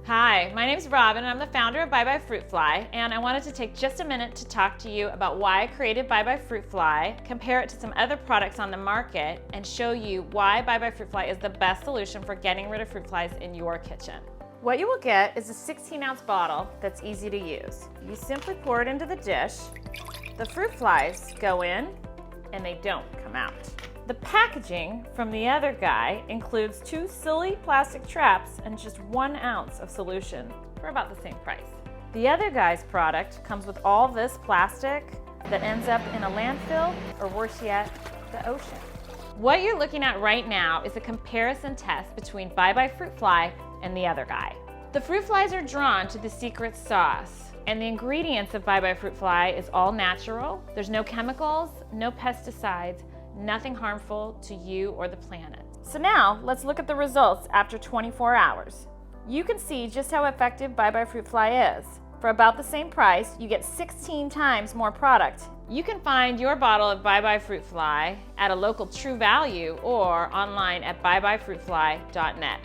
Hi, my name is Robin and I'm the founder of Bye Bye Fruit Fly, and I wanted to take just a minute to talk to you about why I created Bye Bye Fruit Fly, compare it to some other products on the market, and show you why Bye Bye Fruit Fly is the best solution for getting rid of fruit flies in your kitchen. What you will get is a 16-ounce bottle that's easy to use. You simply pour it into the dish, the fruit flies go in, and they don't come out. The packaging from the other guy includes 2 silly plastic traps and just 1 ounce of solution for about the same price. The other guy's product comes with all this plastic that ends up in a landfill, or worse yet, the ocean. What you're looking at right now is a comparison test between Bye Bye Fruit Fly and the other guy. The fruit flies are drawn to the secret sauce, and the ingredients of Bye Bye Fruit Fly is all natural. There's no chemicals, no pesticides, nothing harmful to you or the planet. So now, let's look at the results after 24 hours. You can see just how effective Bye Bye Fruit Fly is. For about the same price, you get 16 times more product. You can find your bottle of Bye Bye Fruit Fly at a local True Value or online at byebyefruitfly.net.